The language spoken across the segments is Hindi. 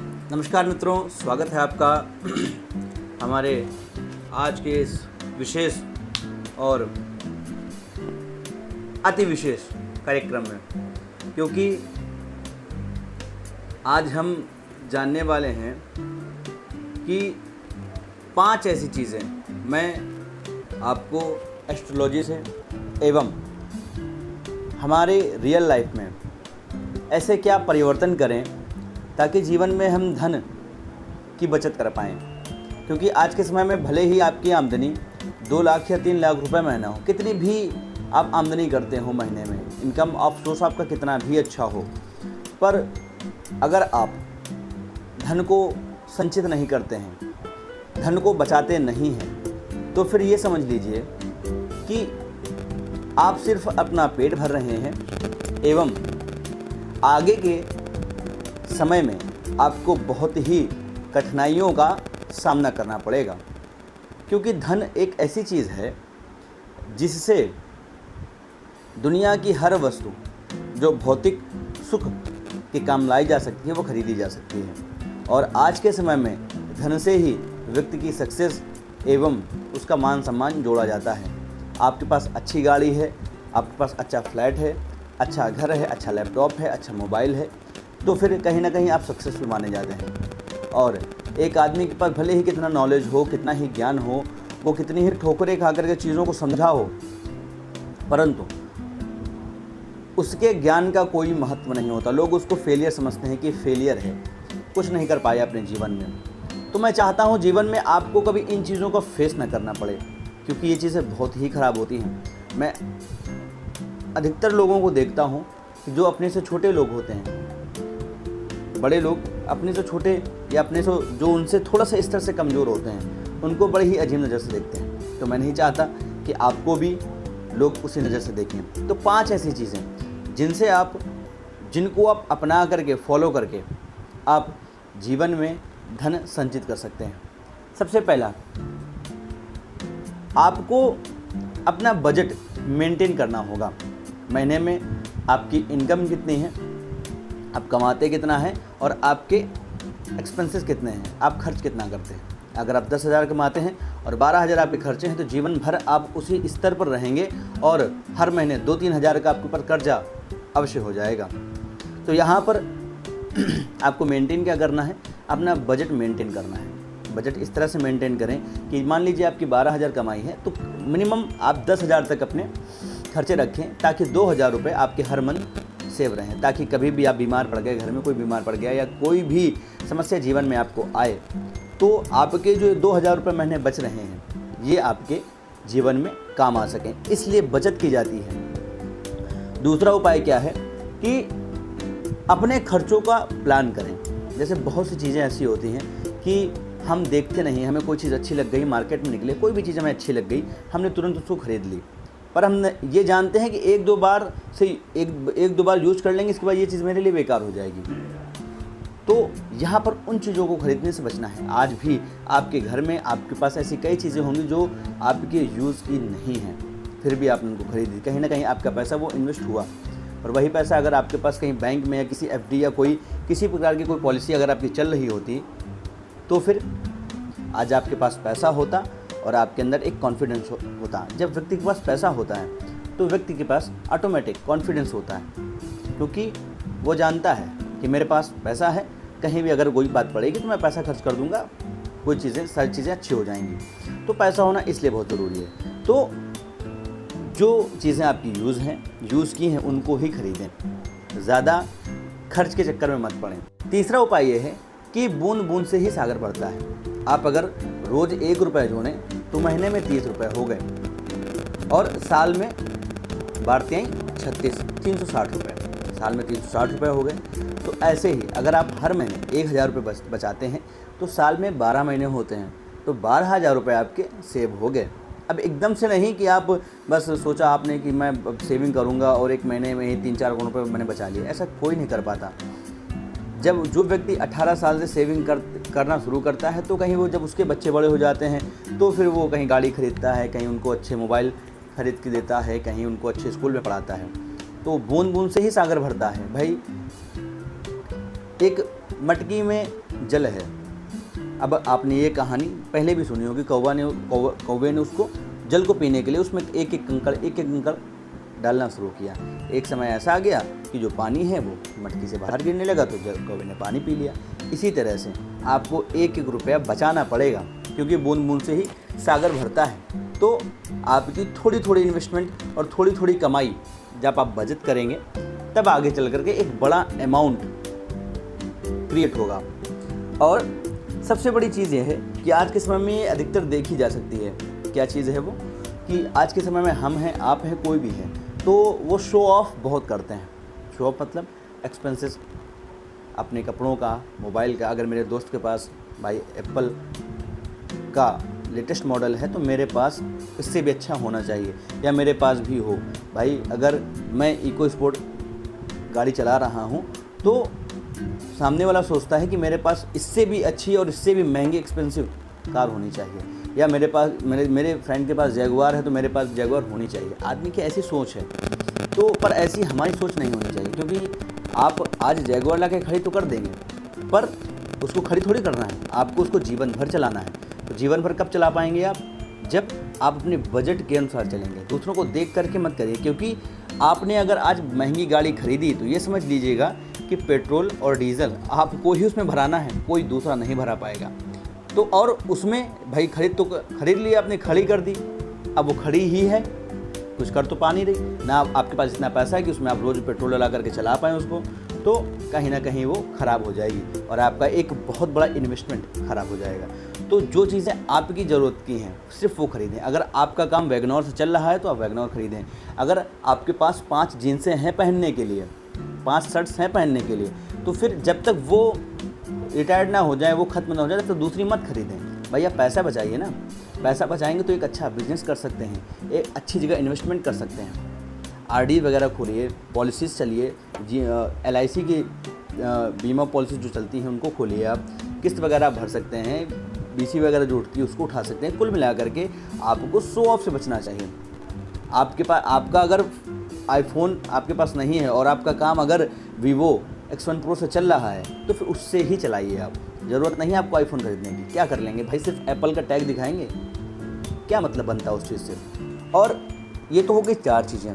नमस्कार मित्रों, स्वागत है आपका हमारे आज के इस विशेष और अति विशेष कार्यक्रम में, क्योंकि आज हम जानने वाले हैं कि 5 ऐसी चीज़ें मैं आपको एस्ट्रोलॉजी से एवं हमारे रियल लाइफ में ऐसे क्या परिवर्तन करें ताकि जीवन में हम धन की बचत कर पाएँ। क्योंकि आज के समय में भले ही आपकी आमदनी 2 लाख या 3 लाख रुपए महीना हो, कितनी भी आप आमदनी करते हो महीने में, इनकम ऑफ सोर्स आपका कितना भी अच्छा हो, पर अगर आप धन को संचित नहीं करते हैं, धन को बचाते नहीं हैं, तो फिर ये समझ लीजिए कि आप सिर्फ अपना पेट भर रहे हैं एवं आगे के समय में आपको बहुत ही कठिनाइयों का सामना करना पड़ेगा। क्योंकि धन एक ऐसी चीज़ है जिससे दुनिया की हर वस्तु जो भौतिक सुख के काम लाई जा सकती है वो खरीदी जा सकती है। और आज के समय में धन से ही व्यक्ति की सक्सेस एवं उसका मान सम्मान जोड़ा जाता है। आपके पास अच्छी गाड़ी है, आपके पास अच्छा फ्लैट है, अच्छा घर है, अच्छा लैपटॉप है, अच्छा मोबाइल है, तो फिर कहीं ना कहीं आप सक्सेसफुल माने जाते हैं। और एक आदमी के पास भले ही कितना नॉलेज हो, कितना ही ज्ञान हो, वो कितनी ही ठोकरें खा करके चीज़ों को समझा हो, परंतु उसके ज्ञान का कोई महत्व नहीं होता। लोग उसको फेलियर समझते हैं कि फेलियर है, कुछ नहीं कर पाया अपने जीवन में। तो मैं चाहता हूँ जीवन में आपको कभी इन चीज़ों का फेस ना करना पड़े, क्योंकि ये चीज़ें बहुत ही ख़राब होती हैं। मैं अधिकतर लोगों को देखता हूँ कि जो अपने से छोटे लोग होते हैं, बड़े लोग अपने से छोटे या अपने से जो उनसे थोड़ा सा स्तर से कमज़ोर होते हैं, उनको बड़े ही अजीब नज़र से देखते हैं। तो मैं नहीं चाहता कि आपको भी लोग उसी नज़र से देखें। तो 5 ऐसी चीज़ें जिनको आप अपना करके, फॉलो करके आप जीवन में धन संचित कर सकते हैं। सबसे पहला, आपको अपना बजट मेंटेन करना होगा। महीने में आपकी इनकम कितनी है, आप कमाते कितना है और आपके एक्सपेंसेस कितने हैं, आप खर्च कितना करते हैं। अगर आप 10,000 कमाते हैं और 12,000 आपके खर्चे हैं, तो जीवन भर आप उसी स्तर पर रहेंगे और हर महीने 2-3 हज़ार का आपके ऊपर कर्जा अवश्य हो जाएगा। तो यहाँ पर आपको मेंटेन क्या करना है, अपना बजट मेंटेन करना है। बजट इस तरह से मेंटेन करें कि मान लीजिए आपकी 12,000 कमाई है, तो मिनिमम आप 10,000 तक अपने खर्चे रखें, ताकि 2,000 रुपये आपके हर मंथ सेव रहें। ताकि कभी भी आप बीमार पड़ गए, घर में कोई बीमार पड़ गया या कोई भी समस्या जीवन में आपको आए, तो आपके जो 2,000 रुपये महीने बच रहे हैं, ये आपके जीवन में काम आ सकें, इसलिए बचत की जाती है। दूसरा उपाय क्या है कि अपने खर्चों का प्लान करें। जैसे बहुत सी चीज़ें ऐसी होती हैं कि हम देखते नहीं, हमें कोई चीज़ अच्छी लग गई, मार्केट में निकले, कोई भी चीज़ हमें अच्छी लग गई, हमने तुरंत उसको खरीद ली, पर हम ये जानते हैं कि एक दो बार यूज कर लेंगे, इसके बाद ये चीज़ मेरे लिए बेकार हो जाएगी। तो यहाँ पर उन चीज़ों को खरीदने से बचना है। आज भी आपके घर में आपके पास ऐसी कई चीज़ें होंगी जो आपके यूज़ की नहीं हैं, फिर भी आपने उनको खरीदी। कहीं ना कहीं आपका पैसा वो इन्वेस्ट हुआ, और वही पैसा अगर आपके पास कहीं बैंक में या किसी एफडी या किसी प्रकार की कोई पॉलिसी अगर आपकी चल रही होती, तो फिर आज आपके पास पैसा होता और आपके अंदर एक कॉन्फिडेंस होता। जब व्यक्ति के पास पैसा होता है तो व्यक्ति के पास ऑटोमेटिक कॉन्फिडेंस होता है, क्योंकि वो जानता है कि मेरे पास पैसा है, कहीं भी अगर कोई बात पड़ेगी तो मैं पैसा खर्च कर दूंगा, सारी चीज़ें अच्छी हो जाएंगी। तो पैसा होना इसलिए बहुत ज़रूरी है। तो जो चीज़ें आपकी यूज़ की हैं, उनको ही खरीदें, ज़्यादा खर्च के चक्कर में मत पड़ें। तीसरा उपाय ये है कि बूंद बूंद से ही सागर बढ़ता है। आप अगर रोज़ 1 रुपये जोड़ें तो महीने में 30 रुपये हो गए, और साल में बाढ़ते हैं 360 रुपये, साल में 360 रुपये हो गए। तो ऐसे ही अगर आप हर महीने 1,000 रुपये बचाते हैं तो साल में 12 महीने होते हैं, तो 12,000 रुपये आपके सेव हो गए। अब एकदम से नहीं कि आप बस सोचा आपने कि मैं अब सेविंग करूंगा और एक महीने में ही 3-4 करोड़ रुपये मैंने बचा लिए, ऐसा कोई नहीं कर पाता। जब जो व्यक्ति 18 साल से सेविंग करना शुरू करता है, तो कहीं वो जब उसके बच्चे बड़े हो जाते हैं तो फिर वो कहीं गाड़ी खरीदता है, कहीं उनको अच्छे मोबाइल खरीद के देता है, कहीं उनको अच्छे स्कूल में पढ़ाता है। तो बूंद बूंद से ही सागर भरता है भाई। एक मटकी में जल है। अब आपने ये कहानी पहले भी सुनी होगी, कौवे ने उसको जल को पीने के लिए उसमें एक एक कंकड़ डालना शुरू किया। एक समय ऐसा आ गया कि जो पानी है वो मटकी से बाहर गिरने लगा, तो कौवे ने पानी पी लिया। इसी तरह से आपको एक एक रुपया बचाना पड़ेगा, क्योंकि बूंद बूंद से ही सागर भरता है। तो आपकी थोड़ी थोड़ी इन्वेस्टमेंट और थोड़ी थोड़ी कमाई जब आप बचत करेंगे, तब आगे चल करके एक बड़ा अमाउंट क्रिएट होगा। और सबसे बड़ी चीज़ ये है कि आज के समय में ये अधिकतर देखी जा सकती है। क्या चीज़ है वो, कि आज के समय में हम हैं, आप हैं, कोई भी है, तो वो शो ऑफ बहुत करते हैं। शो ऑफ मतलब एक्सपेंसेस, अपने कपड़ों का, मोबाइल का। अगर मेरे दोस्त के पास भाई एप्पल का लेटेस्ट मॉडल है तो मेरे पास इससे भी अच्छा होना चाहिए, या मेरे पास भी हो। भाई अगर मैं इको स्पोर्ट गाड़ी चला रहा हूँ तो सामने वाला सोचता है कि मेरे पास इससे भी अच्छी और इससे भी महंगी एक्सपेंसिव कार होनी चाहिए, या मेरे फ्रेंड के पास जैगुआर है तो मेरे पास जैगुआर होनी चाहिए। आदमी की ऐसी सोच है, तो पर ऐसी हमारी सोच नहीं होनी चाहिए, क्योंकि आप आज जैगुआर ला के खड़ी तो कर देंगे, पर उसको खड़ी थोड़ी करना है, आपको उसको जीवन भर चलाना है। तो जीवन भर कब चला पाएंगे आप? जब आप अपने बजट के अनुसार चलेंगे। दूसरों को देख करके मत करिए, क्योंकि आपने अगर आज महंगी गाड़ी खरीदी तो ये समझ लीजिएगा कि पेट्रोल और डीजल आपको ही उसमें भराना है, कोई दूसरा नहीं भरा पाएगा। तो और उसमें भाई खरीद लिया आपने, खड़ी कर दी, अब वो खड़ी ही है, कुछ कर तो पा नहीं रही ना। आपके पास इतना पैसा है कि उसमें आप रोज़ पेट्रोल लगा करके चला पाएँ उसको, तो कहीं ना कहीं वो ख़राब हो जाएगी और आपका एक बहुत बड़ा इन्वेस्टमेंट ख़राब हो जाएगा। तो जो चीज़ें आपकी ज़रूरत की हैं सिर्फ वो खरीदें। अगर आपका काम वैगनर से चल रहा है तो आप वैगनर खरीदें। अगर आपके पास 5 जीन्सें हैं पहनने के लिए, 5 शर्ट्स हैं पहनने के लिए, तो फिर जब तक वो रिटायर्ड ना हो जाए, वो ख़त्म ना हो जाए, तब तक दूसरी मत खरीदें। भैया पैसा बचाइए ना, पैसा बचाएंगे तो एक अच्छा बिजनेस कर सकते हैं, एक अच्छी जगह इन्वेस्टमेंट कर सकते हैं। आरडी वगैरह खोलिए, पॉलिसीज़ चलिए, LIC की बीमा पॉलिसीज जो चलती हैं उनको खोलिए, आप किस्त वगैरह भर सकते हैं, BC वगैरह जो उठती है उसको उठा सकते हैं। कुल मिला करके आपको शो ऑफ से बचना चाहिए। आपका अगर आईफोन आपके पास नहीं है और आपका काम अगर Vivo X1 Pro से चल रहा है तो फिर उससे ही चलाइए आप। ज़रूरत नहीं है आपको आईफोन खरीदने की। क्या कर लेंगे भाई, सिर्फ एप्पल का टैग दिखाएंगे, क्या मतलब बनता है उस चीज़ से। और ये तो हो गई 4 चीज़ें।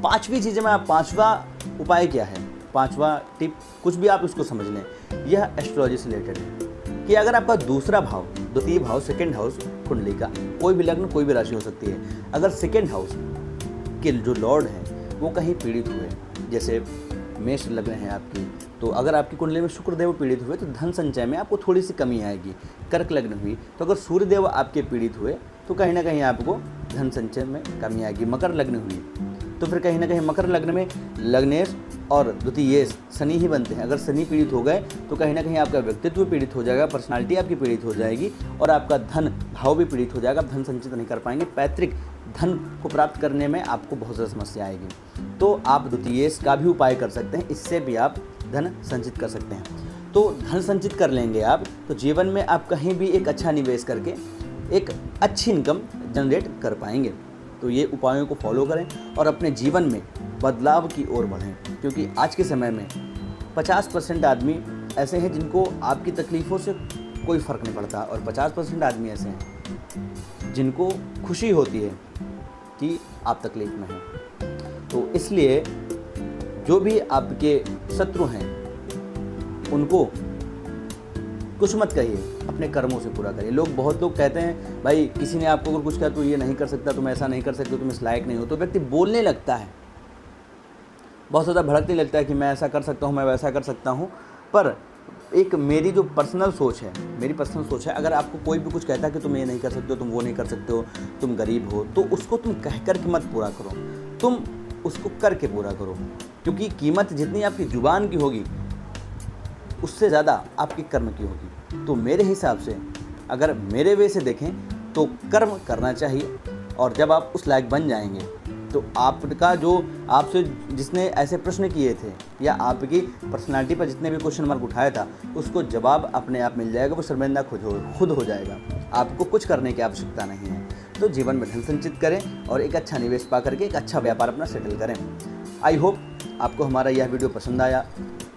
5वीं चीज़ में, 5वां उपाय क्या है, 5वां टिप, कुछ भी आप उसको समझ लें, यह एस्ट्रोलॉजी से रिलेटेड है कि अगर आपका दूसरा भाव, द्वितीय भाव, सेकेंड हाउस कुंडली का, कोई भी लग्न कोई भी राशि हो सकती है, अगर सेकेंड हाउस के जो लॉर्ड हैं वो कहीं पीड़ित हुए, जैसे मेष लग्न है आपकी, तो अगर आपकी कुंडली में शुक्रदेव पीड़ित हुए तो धन संचय में आपको थोड़ी सी कमी आएगी। कर्क लग्न हुई तो अगर सूर्यदेव आपके पीड़ित हुए तो कहीं ना कहीं आपको धन संचय में कमी आएगी। मकर लग्न हुई तो फिर कहीं ना कहीं मकर लग्न में लग्नेश और द्वितीयेश शनि ही बनते हैं। अगर शनि पीड़ित हो गए तो कहीं ना कहीं आपका व्यक्तित्व पीड़ित हो जाएगा, पर्सनालिटी आपकी पीड़ित हो जाएगी और आपका धन भाव भी पीड़ित हो जाएगा। आप धन संचित नहीं कर पाएंगे, पैतृक धन को प्राप्त करने में आपको बहुत ज़्यादा समस्या आएगी। तो आप द्वितीयेश का भी उपाय कर सकते हैं, इससे भी आप धन संचित कर सकते हैं। तो धन संचित कर लेंगे आप तो जीवन में आप कहीं भी एक अच्छा निवेश करके एक अच्छी इनकम जनरेट कर पाएंगे। तो ये उपायों को फॉलो करें और अपने जीवन में बदलाव की ओर बढ़ें, क्योंकि आज के समय में 50% आदमी ऐसे हैं जिनको आपकी तकलीफ़ों से कोई फ़र्क नहीं पड़ता और 50% आदमी ऐसे हैं जिनको खुशी होती है कि आप तकलीफ़ में हैं। तो इसलिए जो भी आपके शत्रु हैं उनको कुछ मत कहिए, अपने कर्मों से पूरा करिए। बहुत लोग कहते हैं भाई किसी ने आपको अगर कुछ कहा तो ये नहीं कर सकता, तुम ऐसा नहीं कर सकते, तुम इस लायक नहीं हो, तो व्यक्ति बोलने लगता है, बहुत ज़्यादा भड़कने लगता है कि मैं ऐसा कर सकता हूँ, मैं वैसा कर सकता हूँ। पर एक मेरी जो पर्सनल सोच है, अगर आपको कोई भी कुछ कहता है कि तुम ये नहीं कर सकते हो, तुम वो नहीं कर सकते हो, तुम गरीब हो, तो उसको तुम कह कर के मत पूरा करो, तुम उसको करके पूरा करो। क्योंकि कीमत जितनी आपकी ज़ुबान की होगी उससे ज़्यादा आपके कर्म की होगी। तो मेरे हिसाब से अगर मेरे वे से देखें तो कर्म करना चाहिए, और जब आप उस लायक बन जाएंगे तो आपका जो आपसे जिसने ऐसे प्रश्न किए थे या आपकी पर्सनालिटी पर जितने भी क्वेश्चन मार्क उठाया था उसको जवाब अपने आप मिल जाएगा, वो शर्मिंदा खुद हो जाएगा। आपको कुछ करने की आवश्यकता नहीं है। तो जीवन में धन संचित करें और एक अच्छा निवेश पा करके एक अच्छा व्यापार अपना सेटल करें। आई होप आपको हमारा यह वीडियो पसंद आया।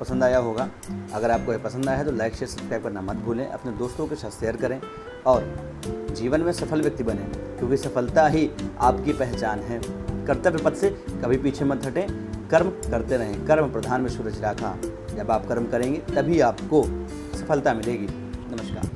पसंद आया होगा। अगर आपको ये पसंद आया है तो लाइक शेयर सब्सक्राइब करना मत भूलें, अपने दोस्तों के साथ शेयर करें और जीवन में सफल व्यक्ति बने, क्योंकि सफलता ही आपकी पहचान है। कर्तव्य पथ से कभी पीछे मत हटें, कर्म करते रहें। कर्म प्रधान में सूरज राखा। जब आप कर्म करेंगे तभी आपको सफलता मिलेगी। नमस्कार।